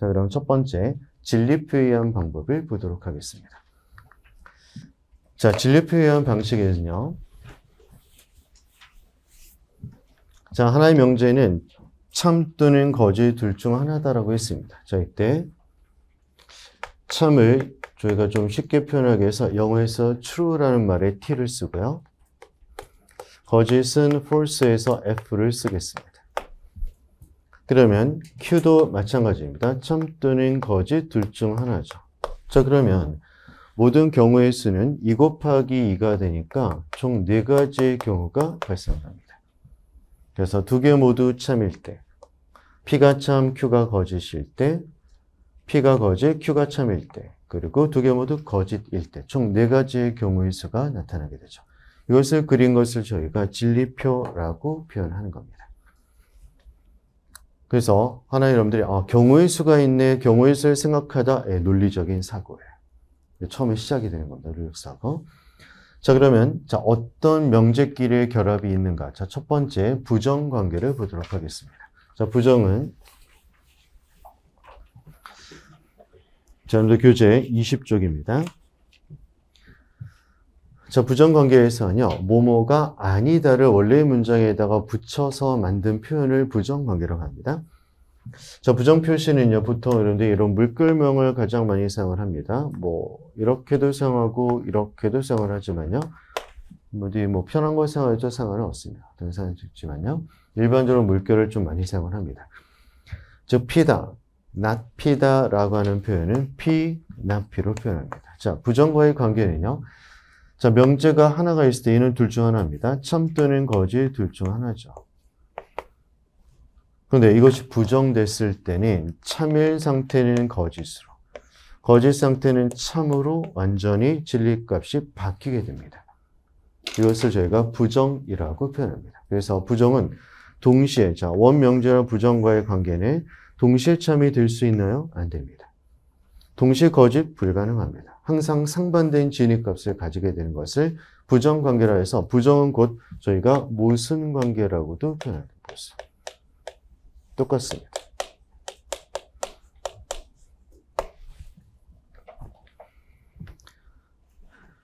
자, 그럼 첫 번째 진리표현한 방법을 보도록 하겠습니다. 자, 진리표현 방식에는요. 자, 하나의 명제는 참 또는 거짓 둘 중 하나다라고 했습니다. 자, 이때 참을 저희가 좀 쉽게 표현하기 위해서 영어에서 true라는 말에 t를 쓰고요. 거짓은 false에서 f를 쓰겠습니다. 그러면 q도 마찬가지입니다. 참 또는 거짓 둘 중 하나죠. 자, 그러면 모든 경우의 수는 2 곱하기 2가 되니까 총 4가지의 경우가 발생합니다. 그래서 두 개 모두 참일 때, P가 참, Q가 거짓일 때, P가 거짓, Q가 참일 때, 그리고 두 개 모두 거짓일 때, 총 4가지의 경우의 수가 나타나게 되죠. 이것을 그린 것을 저희가 진리표라고 표현하는 겁니다. 그래서 하나 여러분들이 경우의 수가 있네, 경우의 수를 생각하다 논리적인 사고예요. 처음에 시작이 되는 겁니다. 논리적 사고. 자, 그러면 어떤 명제끼리의 결합이 있는가? 자, 첫 번째 부정관계를 보도록 하겠습니다. 자, 부정은 자, 여러분들 교재 20쪽입니다. 자, 부정관계에서는요, 뭐뭐가 아니다를 원래의 문장에다가 붙여서 만든 표현을 부정관계라고 합니다. 자, 부정 표시는요, 보통 여러분들 이런 물결명을 가장 많이 사용을 합니다. 뭐, 이렇게도 사용하고, 이렇게도 사용을 하지만요, 어디 뭐, 편한 거 사용해도 상관은 없습니다. 어떤 상관은 있지만요, 일반적으로 물결을 좀 많이 사용을 합니다. 즉, 피다, not 피다 라고 하는 표현은 피, not 피로 표현합니다. 자, 부정과의 관계는요, 자, 명제가 하나가 있을 때 이는 둘 중 하나입니다. 참 또는 거짓 둘 중 하나죠. 그런데 이것이 부정됐을 때는 참일 상태는 거짓으로, 거짓 상태는 참으로 완전히 진리값이 바뀌게 됩니다. 이것을 저희가 부정이라고 표현합니다. 그래서 부정은 동시에, 자, 원명제와 부정과의 관계는 동시에 참이 될 수 있나요? 안 됩니다. 동시에 거짓 불가능합니다. 항상 상반된 진리값을 가지게 되는 것을 부정관계라 해서 부정은 곧 저희가 모순관계라고도 표현합니다. 똑같습니다.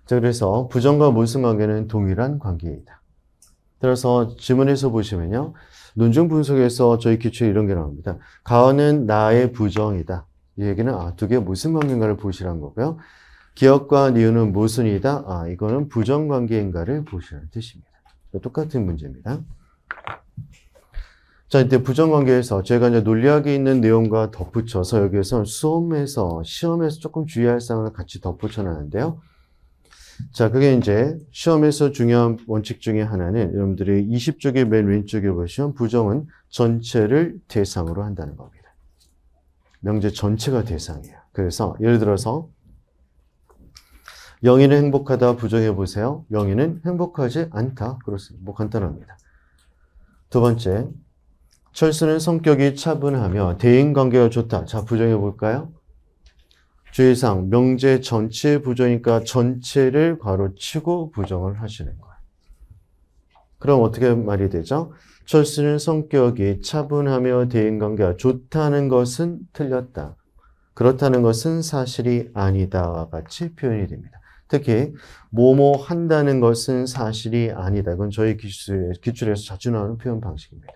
자, 그래서 부정과 모순관계는 동일한 관계이다. 따라서 지문에서 보시면요, 논증 분석에서 저희 기초에 이런 게 나옵니다. 가은은 나의 부정이다. 이 얘기는 두 개의 무슨 관계인가를 보시라는 거고요. 기억과 니은은 모순이다. 이거는 부정관계인가를 보시라는 뜻입니다. 똑같은 문제입니다. 자, 이때 부정관계에서 제가 이제 논리학에 있는 내용과 덧붙여서 여기에서 시험에서 조금 주의할 사항을 같이 덧붙여놨는데요. 자, 그게 이제 시험에서 중요한 원칙 중에 하나는 여러분들이 20쪽의 맨 왼쪽에 보시면 부정은 전체를 대상으로 한다는 겁니다. 명제 전체가 대상이에요. 그래서 예를 들어서 영희는 행복하다 부정해 보세요. 영희는 행복하지 않다. 그렇습니다. 뭐 간단합니다. 두 번째, 철수는 성격이 차분하며 대인관계가 좋다. 자, 부정해 볼까요? 주의사항, 명제 전체 부정이니까 전체를 괄호치고 부정을 하시는 거예요. 그럼 어떻게 말이 되죠? 철수는 성격이 차분하며 대인관계가 좋다는 것은 틀렸다. 그렇다는 것은 사실이 아니다와 같이 표현이 됩니다. 특히 뭐뭐 한다는 것은 사실이 아니다. 이건 저희 기출에서 자주 나오는 표현 방식입니다.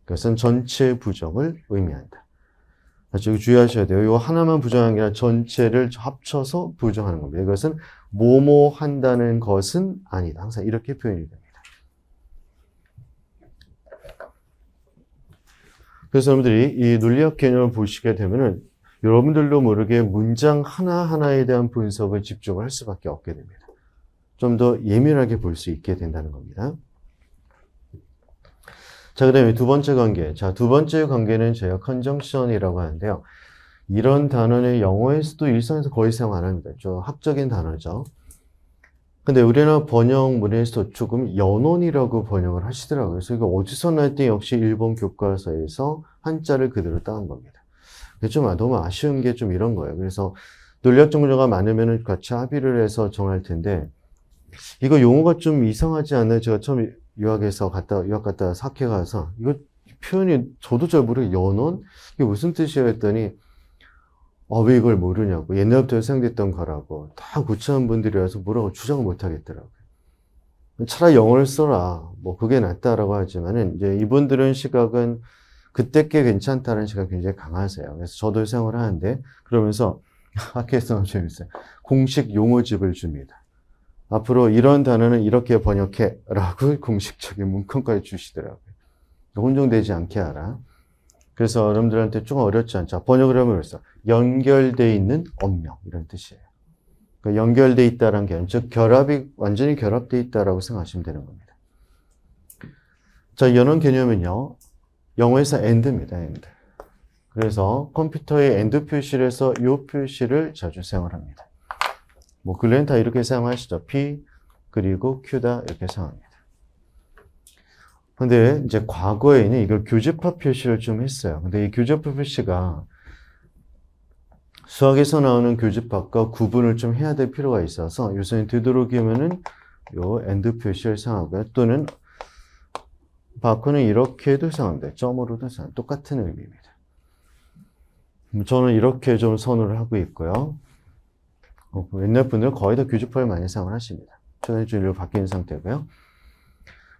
그것은 전체 부정을 의미한다. 아주 주의하셔야 돼요. 이거 하나만 부정하는 게 아니라 전체를 합쳐서 부정하는 겁니다. 이것은 뭐뭐 한다는 것은 아니다. 항상 이렇게 표현이 됩니다. 그래서 여러분들이 이 논리학 개념을 보시게 되면은 여러분들도 모르게 문장 하나하나에 대한 분석을 집중을 할 수밖에 없게 됩니다. 좀 더 예민하게 볼 수 있게 된다는 겁니다. 자, 그 다음에 두 번째 관계. 자, 두 번째 관계는 저희가 컨정션이라고 하는데요. 이런 단어는 영어에서도 일상에서 거의 사용 안 합니다. 좀 학적인 단어죠. 근데 우리나라 번역문에서도 조금 연원이라고 번역을 하시더라고요. 그래서 이거 어디서 날 때 역시 일본 교과서에서 한자를 그대로 따온 겁니다. 좀 너무 아쉬운 게 좀 이런 거예요. 그래서 논리학 전문가가 많으면 같이 합의를 해서 정할 텐데, 이거 용어가 좀 이상하지 않나요? 제가 처음 유학 갔다 사케 가서, 이거 표현이 저도 잘 모르게 연원? 이게 무슨 뜻이에요? 했더니, 왜 이걸 모르냐고. 옛날부터 사용됐던 거라고. 다 구차한 분들이 와서 뭐라고 주장을 못 하겠더라고요. 차라리 영어를 써라. 뭐 그게 낫다라고 하지만은 이제 이분들은 시각은 그때 꽤 괜찮다는 시각이 굉장히 강하세요. 그래서 저도 사용을 하는데 그러면서 학교에서 너무 재밌어요. 공식 용어집을 줍니다. 앞으로 이런 단어는 이렇게 번역해 라고 공식적인 문건까지 주시더라고요. 혼종되지 않게 하라. 그래서 여러분들한테 좀 어렵지 않죠. 번역을 하면 그래서 연결되어 있는 언명 이런 뜻이에요. 그러니까 연결되어 있다는 개념, 즉 결합이 완전히 결합되어 있다라고 생각하시면 되는 겁니다. 자, 연원 개념은요. 영어에서 and입니다. and. 그래서 컴퓨터의 and 표시를 해서 이 표시를 자주 사용을 합니다. 뭐 근래는 다 이렇게 사용하시죠. P 그리고 Q다 이렇게 사용합니다. 근데 이제 과거에는 이걸 교집합 표시를 좀 했어요. 근데 이 교집합 표시가 수학에서 나오는 교집합과 구분을 좀 해야 될 필요가 있어서 요새는 되도록이면은 요 and 표시를 사용하고요. 또는 바코는 이렇게도 사용합니다. 점으로도 사용합니다. 똑같은 의미입니다. 저는 이렇게 좀 선호를 하고 있고요. 옛날 분들은 거의 다 교집합을 많이 사용을 하십니다. 최근에 좀 이렇게 바뀐 상태고요.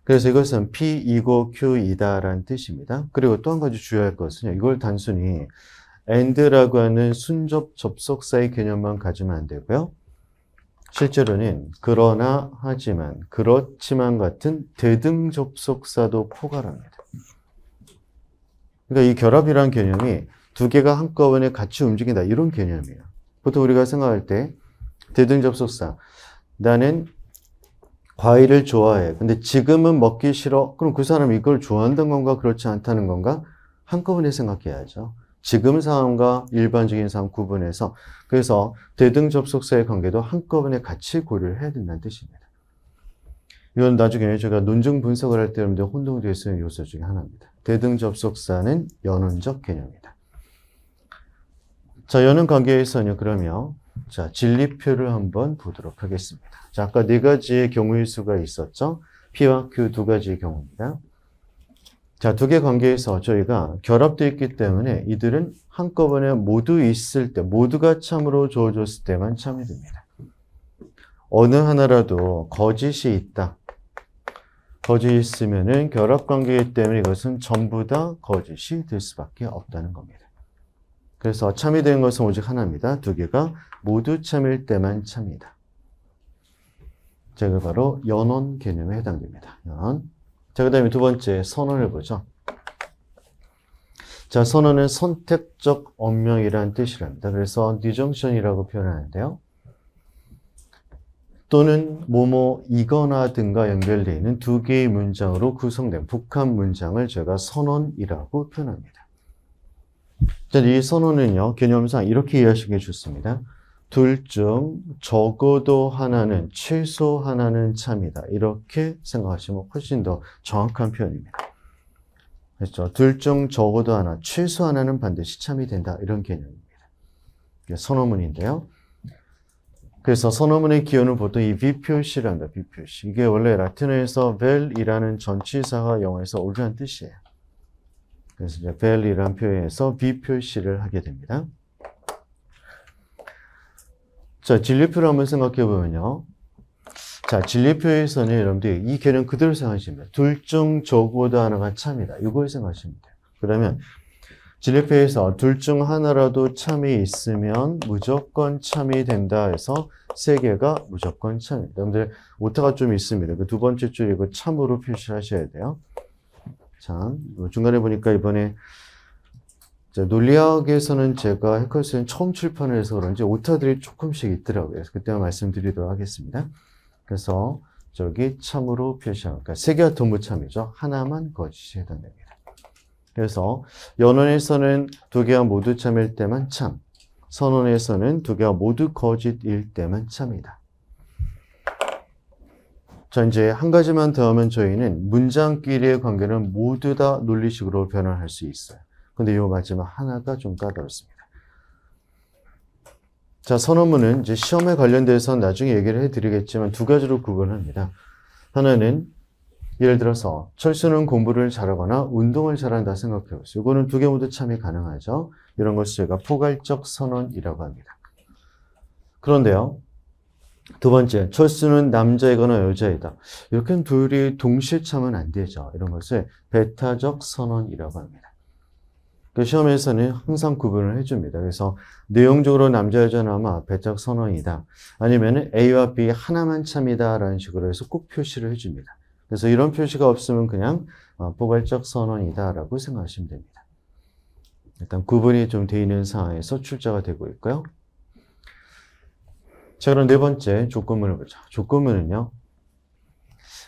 그래서 이것은 P이고 Q이다라는 뜻입니다. 그리고 또 한 가지 주의할 것은요. 이걸 단순히 and라고 하는 순접 접속사의 개념만 가지면 안 되고요. 실제로는 그러나, 하지만, 그렇지만 같은 대등 접속사도 포괄합니다. 그러니까 이 결합이라는 개념이 두 개가 한꺼번에 같이 움직인다 이런 개념이에요. 보통 우리가 생각할 때 대등 접속사 나는 과일을 좋아해. 근데 지금은 먹기 싫어. 그럼 그 사람이 이걸 좋아한다는 건가 그렇지 않다는 건가 한꺼번에 생각해야죠. 지금 상황과 일반적인 상황 구분해서 그래서 대등 접속사의 관계도 한꺼번에 같이 고려를 해야 된다는 뜻입니다. 이건 나중에 제가 논증 분석을 할 때 여러분들 혼동될 수 있는 요소 중에 하나입니다. 대등 접속사는 연원적 개념이다. 자, 연원 관계에서는 그러면 자, 진리표를 한번 보도록 하겠습니다. 자, 아까 네 가지의 경우의 수가 있었죠? P와 Q 두 가지의 경우입니다. 자, 두 개 관계에서 저희가 결합되어 있기 때문에 이들은 한꺼번에 모두 있을 때, 모두가 참으로 주어졌을 때만 참이 됩니다. 어느 하나라도 거짓이 있다. 거짓이 있으면은 결합 관계이기 때문에 이것은 전부 다 거짓이 될 수밖에 없다는 겁니다. 그래서 참이 되는 것은 오직 하나입니다. 두 개가 모두 참일 때만 참이다. 제가 바로 연원 개념에 해당됩니다. 연원. 자, 그 다음에 두 번째 선언을 보죠. 자, 선언은 선택적 언명이라는 뜻이랍니다. 그래서 디정션이라고 표현하는데요. 또는 뭐뭐이거나 등과 연결되어 있는 두 개의 문장으로 구성된 북한 문장을 제가 선언이라고 표현합니다. 자, 이 선언은요, 개념상 이렇게 이해하시는 게 좋습니다. 둘 중 적어도 하나는, 최소 하나는 참이다. 이렇게 생각하시면 훨씬 더 정확한 표현입니다. 그렇죠? 둘 중 적어도 하나, 최소 하나는 반드시 참이 된다. 이런 개념입니다. 이게 선언문인데요. 그래서 선언문의 기원은 보통 이 비표시를 한다. 비표시. 이게 원래 라틴어에서 벨이라는 전치사가 영어에서 오르란 뜻이에요. 그래서 이제 벨이라는 표현에서 비표시를 하게 됩니다. 자, 진리표를 한번 생각해 보면요. 자, 진리표에서는 여러분들이 이 개념 그대로 생각하시면 돼요. 둘 중 적어도 하나가 참이다. 이걸 생각하시면 돼요. 그러면 진리표에서 둘 중 하나라도 참이 있으면 무조건 참이 된다 해서 세 개가 무조건 참입니다. 여러분들 오타가 좀 있습니다. 그 두 번째 줄 이거 참으로 표시하셔야 돼요. 자, 중간에 보니까 이번에 논리학에서는 제가 해커스는 처음 출판을 해서 그런지 오타들이 조금씩 있더라고요. 그래서 그때만 말씀드리도록 하겠습니다. 그래서 저기 참으로 표시하고, 그러니까 세 개가 전부 참이죠. 하나만 거짓이 해당됩니다. 그래서 연원에서는 두 개가 모두 참일 때만 참, 선언에서는 두 개가 모두 거짓일 때만 참이다. 자, 이제 한 가지만 더 하면 저희는 문장끼리의 관계는 모두 다 논리식으로 변환할 수 있어요. 근데 이 마지막 하나가 좀 까다롭습니다. 자, 선언문은 이제 시험에 관련돼서 나중에 얘기를 해드리겠지만 두 가지로 구분합니다. 하나는 예를 들어서 철수는 공부를 잘하거나 운동을 잘한다 생각해보세요. 이거는 두 개 모두 참이 가능하죠. 이런 것을 저희가 포괄적 선언이라고 합니다. 그런데요. 두 번째, 철수는 남자이거나 여자이다. 이렇게는 둘이 동시에 참은 안 되죠. 이런 것을 배타적 선언이라고 합니다. 시험에서는 항상 구분을 해줍니다. 그래서 내용적으로 남자, 여자 나오면 배타적 선언이다. 아니면 A와 B 하나만 참이다 라는 식으로 해서 꼭 표시를 해줍니다. 그래서 이런 표시가 없으면 그냥 포괄적 선언이다 라고 생각하시면 됩니다. 일단 구분이 좀 돼 있는 상황에서 출제가 되고 있고요. 자, 그럼 네 번째 조건문을 보자. 조건문은요.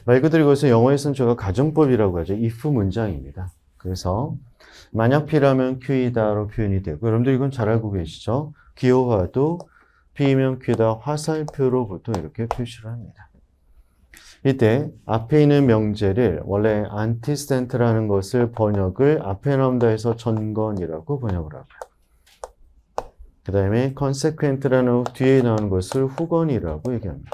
말 그대로 이것은 영어에서는 저희가 가정법이라고 하죠. if 문장입니다. 그래서 만약 P라면 Q이다로 표현이 되고 여러분들 이건 잘 알고 계시죠? 기호화도 P면 Q다 화살표로 보통 이렇게 표시를 합니다. 이때 앞에 있는 명제를 원래 antecedent라는 것을 번역을 앞에 나온다 해서 전건이라고 번역을 하고요. 그 다음에 consequent라는 뒤에 나오는 것을 후건이라고 얘기합니다.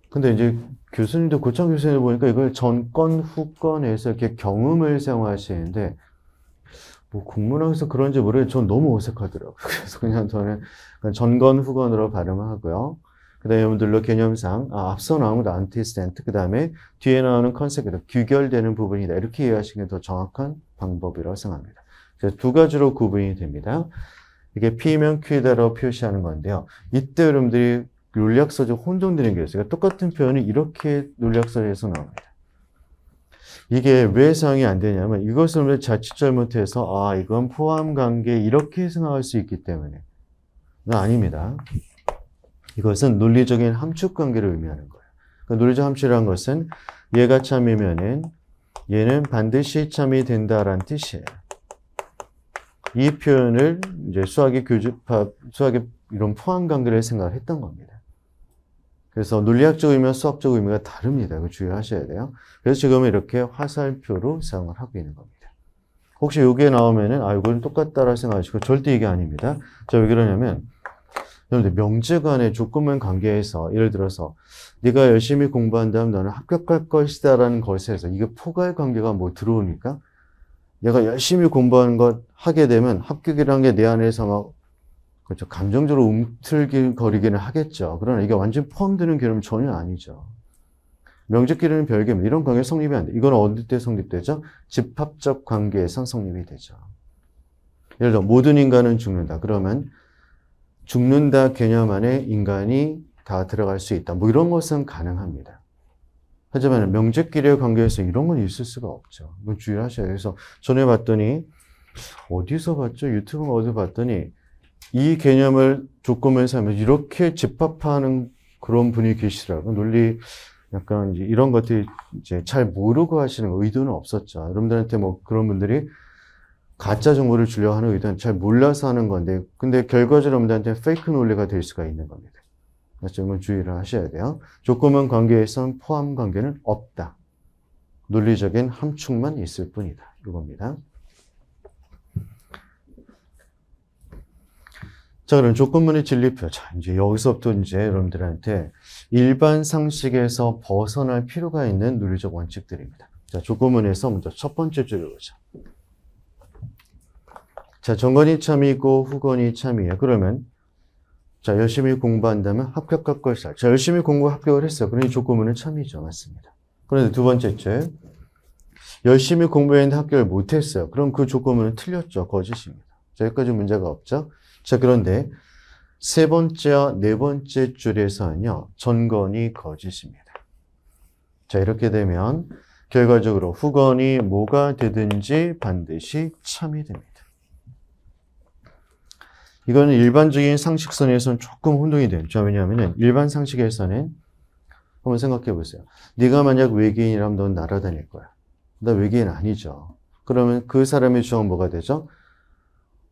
근데 이제 교수님도 고창 교수님들 보니까 이걸 전건, 후건에서 이렇게 경음을 사용하시는데 뭐 국문학에서 그런지 모르겠는데 전 너무 어색하더라고요. 그래서 그냥 저는 전건, 후건으로 발음을 하고요. 그 다음에 여러분들로 개념상 앞서 나오는 거 antecedent, 그 다음에 뒤에 나오는 consequent, 규결되는 부분이다. 이렇게 이해하시는 게 더 정확한 방법이라고 생각합니다. 그래서 두 가지로 구분이 됩니다. 이게 P면 Q다라고 표시하는 건데요. 이때 여러분들이 논리학서적 혼동되는 게 있어요. 똑같은 표현이 이렇게 논리학서에서 나옵니다. 이게 왜 사용이 안 되냐면 이것을 왜 자칫 잘못해서 이건 포함관계 이렇게 생각할 수 있기 때문에 아닙니다. 이것은 논리적인 함축관계를 의미하는 거예요. 그러니까 논리적 함축이라는 것은 얘가 참이면은 얘는 반드시 참이 된다라는 뜻이에요. 이 표현을 이제 수학의 교집합, 수학의 이런 포함관계를 생각을 했던 겁니다. 그래서 논리학적 의미와 수학적 의미가 다릅니다. 이거 주의하셔야 돼요. 그래서 지금은 이렇게 화살표로 사용을 하고 있는 겁니다. 혹시 여기에 나오면은 이거는 똑같다라고 생각하시고 절대 이게 아닙니다. 자, 왜 그러냐면 여러분들 명제간의 조건만 관계에서 예를 들어서 네가 열심히 공부한다면 너는 합격할 것이다라는 것에서 이게 포괄 관계가 뭐 들어오니까 내가 열심히 공부하는 것 하게 되면 합격이라는 게 내 안에서 막 그렇죠. 감정적으로 움틀거리기는 하겠죠. 그러나 이게 완전 포함되는 개념은 전혀 아니죠. 명제끼리는 별개입니다. 이런 관계 성립이 안 돼. 이건 어디 때 성립되죠? 집합적 관계에선 성립이 되죠. 예를 들어 모든 인간은 죽는다. 그러면 죽는다 개념 안에 인간이 다 들어갈 수 있다. 뭐 이런 것은 가능합니다. 하지만 명제끼리의 관계에서 이런 건 있을 수가 없죠. 이건 주의하셔야 돼요. 그래서 전에 봤더니 어디서 봤죠? 유튜브가 어디서 봤더니 이 개념을 조건면서 하면 이렇게 집합하는 그런 분이 계시더라고요. 논리 약간 이제 이런 것들이 이제 잘 모르고 하시는 의도는 없었죠. 여러분들한테 뭐 그런 분들이 가짜 정보를 주려고 하는 의도는 잘 몰라서 하는 건데, 근데 결과적으로 여러분들한테 페이크 논리가 될 수가 있는 겁니다. 그래서 이건 주의를 하셔야 돼요. 조건면 관계에선 포함 관계는 없다. 논리적인 함축만 있을 뿐이다. 이겁니다. 자, 그럼 조건문의 진리표. 자, 이제 여기서부터 이제 여러분들한테 일반 상식에서 벗어날 필요가 있는 논리적 원칙들입니다. 자, 조건문에서 먼저 첫 번째 줄을 보자. 자, 전건이 참이고 후건이 참이에요. 그러면 자, 열심히 공부한다면 합격할 것이다. 자, 열심히 공부 합격을 했어요. 그러니 조건문은 참이죠. 맞습니다. 그런데 두 번째 줄. 열심히 공부했는데 합격을 못했어요. 그럼 그 조건문은 틀렸죠. 거짓입니다. 자, 여기까지 문제가 없죠. 자, 그런데 세 번째와 네 번째 줄에서는요, 전건이 거짓입니다. 자, 이렇게 되면 결과적으로 후건이 뭐가 되든지 반드시 참이 됩니다. 이거는 일반적인 상식선에서는 조금 혼동이 돼요. 왜냐하면 일반 상식에서는 한번 생각해 보세요. 네가 만약 외계인이라면 넌 날아다닐 거야. 나 외계인 아니죠. 그러면 그 사람의 주장은 뭐가 되죠?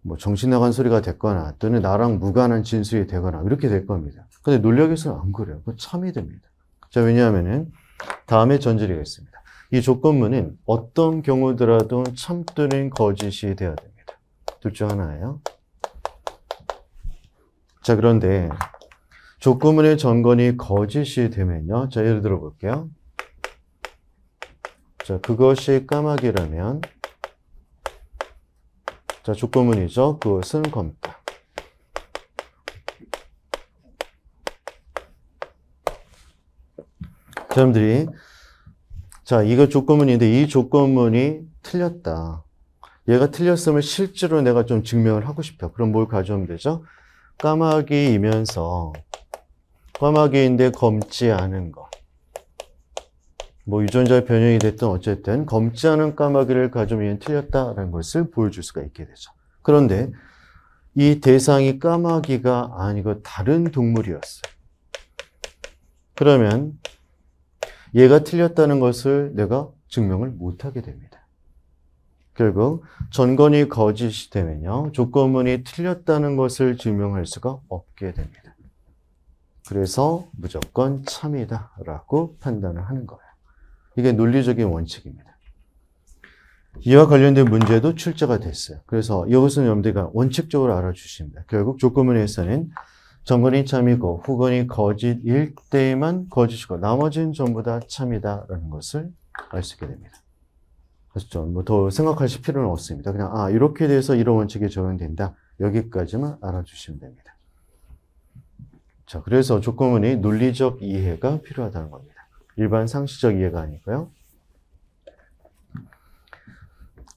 뭐 정신 나간 소리가 됐거나 또는 나랑 무관한 진술이 되거나 이렇게 될 겁니다. 근데 논리학에서는 안 그래요. 그건 참이 됩니다. 자, 왜냐하면은 다음에 전제리가 있습니다. 이 조건문은 어떤 경우더라도 참 또는 거짓이 되어야 됩니다. 둘 중 하나예요. 자, 그런데 조건문의 전건이 거짓이 되면요. 자, 예를 들어 볼게요. 자, 그것이 까마귀라면, 자, 조건문이죠. 그것은 검다. 여러분들이, 자, 이거 조건문인데 이 조건문이 틀렸다. 얘가 틀렸으면 실제로 내가 좀 증명을 하고 싶다. 그럼 뭘 가져오면 되죠? 까마귀이면서, 까마귀인데 검지 않은 거. 뭐 유전자 변형이 됐든 어쨌든 검지 않은 까마귀를 가져오면 얘는 틀렸다라는 것을 보여줄 수가 있게 되죠. 그런데 이 대상이 까마귀가 아니고 다른 동물이었어요. 그러면 얘가 틀렸다는 것을 내가 증명을 못하게 됩니다. 결국 전건이 거짓이 되면요. 조건문이 틀렸다는 것을 증명할 수가 없게 됩니다. 그래서 무조건 참이다 라고 판단을 하는 거예요. 이게 논리적인 원칙입니다. 이와 관련된 문제도 출제가 됐어요. 그래서 이것은 여러분들이 원칙적으로 알아주십니다. 결국 조건문에서는 전건이 참이고 후건이 거짓일 때만 거짓이고 나머지는 전부 다 참이다라는 것을 알 수 있게 됩니다. 그래서 좀 뭐 더 생각하실 필요는 없습니다. 그냥 이렇게 돼서 이런 원칙이 적용된다. 여기까지만 알아주시면 됩니다. 자, 그래서 조건문이 논리적 이해가 필요하다는 겁니다. 일반 상식적 이해가 아니고요.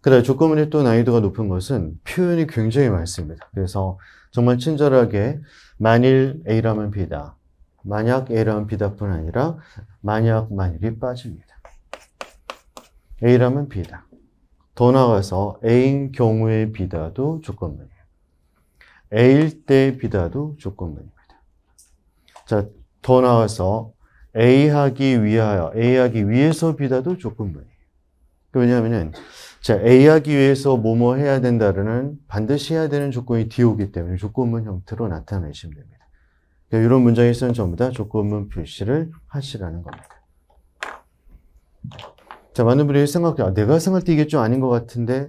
그래, 조건문이 또 난이도가 높은 것은 표현이 굉장히 많습니다. 그래서 정말 친절하게 만일 A라면 B다. 만약 A라면 B다뿐 아니라 만약 만일이 빠집니다. A라면 B다. 더 나아가서 A인 경우에 B다도 조건문이에요. A일 때 B다도 조건문입니다. 자, 더 나아가서 A 하기 위하여, A 하기 위해서 B다도 조건문이에요. 왜냐하면은, 자, A 하기 위해서 뭐뭐 해야 된다는 반드시 해야 되는 조건이 뒤에 오기 때문에 조건문 형태로 나타내시면 됩니다. 그러니까 이런 문장에서는 전부 다 조건문 표시를 하시라는 겁니다. 자, 많은 분들이 내가 생각할 때 이게 좀 아닌 것 같은데,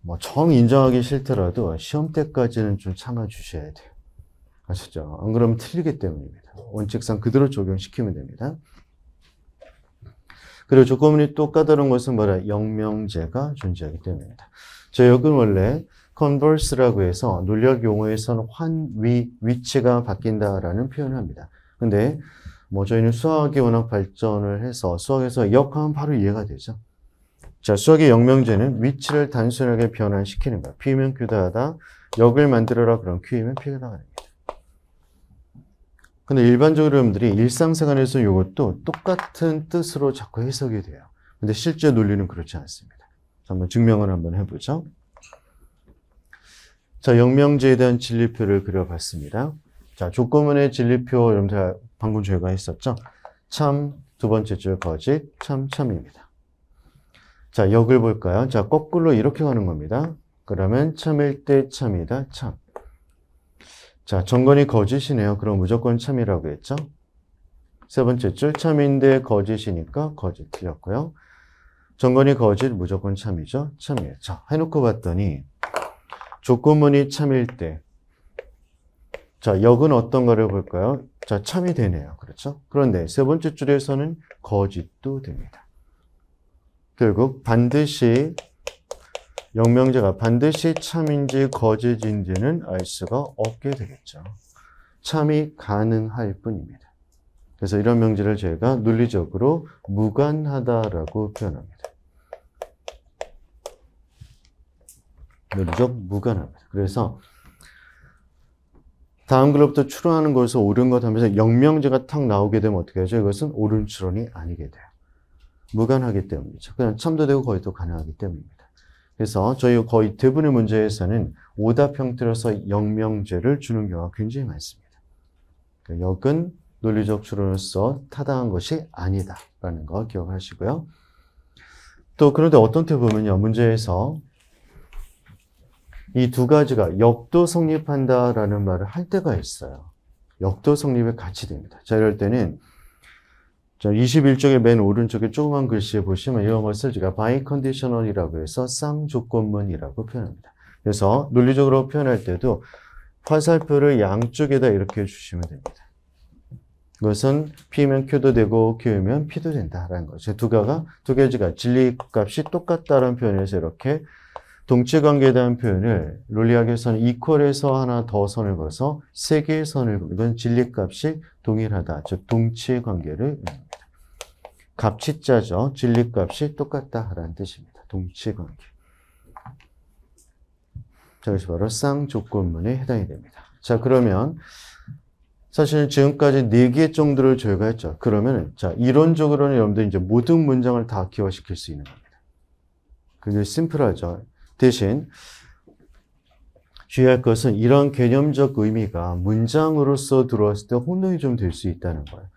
뭐, 정 인정하기 싫더라도 시험 때까지는 좀 참아주셔야 돼요. 아시죠? 안 그러면 틀리기 때문입니다. 원칙상 그대로 적용시키면 됩니다. 그리고 조건문이 또 까다로운 것은 뭐라? 영명제가 존재하기 때문입니다. 자, 여기는 원래 converse라고 해서 논리학 용어에서는 위치가 바뀐다라는 표현을 합니다. 근데 뭐 저희는 수학이 워낙 발전을 해서 수학에서 역하면 바로 이해가 되죠. 자, 수학의 영명제는 위치를 단순하게 변환시키는 거야. P면 Q다 하다 역을 만들어라 그럼 Q이면 P가 나갑니다. 근데 일반적으로 여러분들이 일상생활에서 이것도 똑같은 뜻으로 자꾸 해석이 돼요. 근데 실제 논리는 그렇지 않습니다. 한번 증명을 한번 해보죠. 자, 영명제에 대한 진리표를 그려봤습니다. 자, 조건문의 진리표 여러분들 방금 저희가 했었죠. 참, 두 번째 줄 거짓, 참, 참입니다. 자, 역을 볼까요? 자, 거꾸로 이렇게 가는 겁니다. 그러면 참일 때 참이다, 참. 자, 전건이 거짓이네요. 그럼 무조건 참이라고 했죠. 세 번째 줄 참인데 거짓이니까 거짓 틀렸고요. 전건이 거짓 무조건 참이죠. 참이에요. 자, 해놓고 봤더니 조건문이 참일 때 자, 역은 어떤 거를 볼까요? 자, 참이 되네요. 그렇죠? 그런데 세 번째 줄에서는 거짓도 됩니다. 결국 반드시 영명제가 반드시 참인지 거짓인지는 알 수가 없게 되겠죠. 참이 가능할 뿐입니다. 그래서 이런 명제를 저희가 논리적으로 무관하다라고 표현합니다. 논리적 무관합니다. 그래서 다음 글로부터 추론하는 것을 옳은 것 하면서 영명제가 탁 나오게 되면 어떻게 하죠? 이것은 옳은 추론이 아니게 돼요. 무관하기 때문이죠. 그냥 참도 되고 거의도 가능하기 때문입니다. 그래서 저희 거의 대부분의 문제에서는 오답 형태로서 영명제를 주는 경우가 굉장히 많습니다. 역은 논리적 추론으로서 타당한 것이 아니다라는 거 기억하시고요. 또 그런데 어떤 때 보면요. 문제에서 이 두 가지가 역도 성립한다라는 말을 할 때가 있어요. 역도 성립에 같이 됩니다. 자, 이럴 때는 21쪽의 맨 오른쪽에 조그만 글씨에 보시면 이런 것을 제가 biconditional이라고 해서 쌍조건문이라고 표현합니다. 그래서 논리적으로 표현할 때도 화살표를 양쪽에다 이렇게 주시면 됩니다. 이것은 P면 Q도 되고 Q면 P도 된다라는 거죠. 두 가지가 진리값이 똑같다라는 표현에서 이렇게 동치관계에 대한 표현을 논리학에서는 이퀄에서 하나 더 선을 그어서 세 개의 선을 그어. 이건 진리값이 동일하다. 즉 동치관계를 의미합니다. 값치자죠. 진리값이 똑같다라는 뜻입니다. 동치관계. 자, 그래서 바로 쌍조건문에 해당이 됩니다. 자, 그러면 사실 지금까지 4개 정도를 저희가 했죠. 그러면 자, 이론적으로는 여러분들 이제 모든 문장을 다 기화시킬 수 있는 겁니다. 굉장히 심플하죠. 대신 주의할 것은 이런 개념적 의미가 문장으로서 들어왔을 때 혼동이 좀 될 수 있다는 거예요.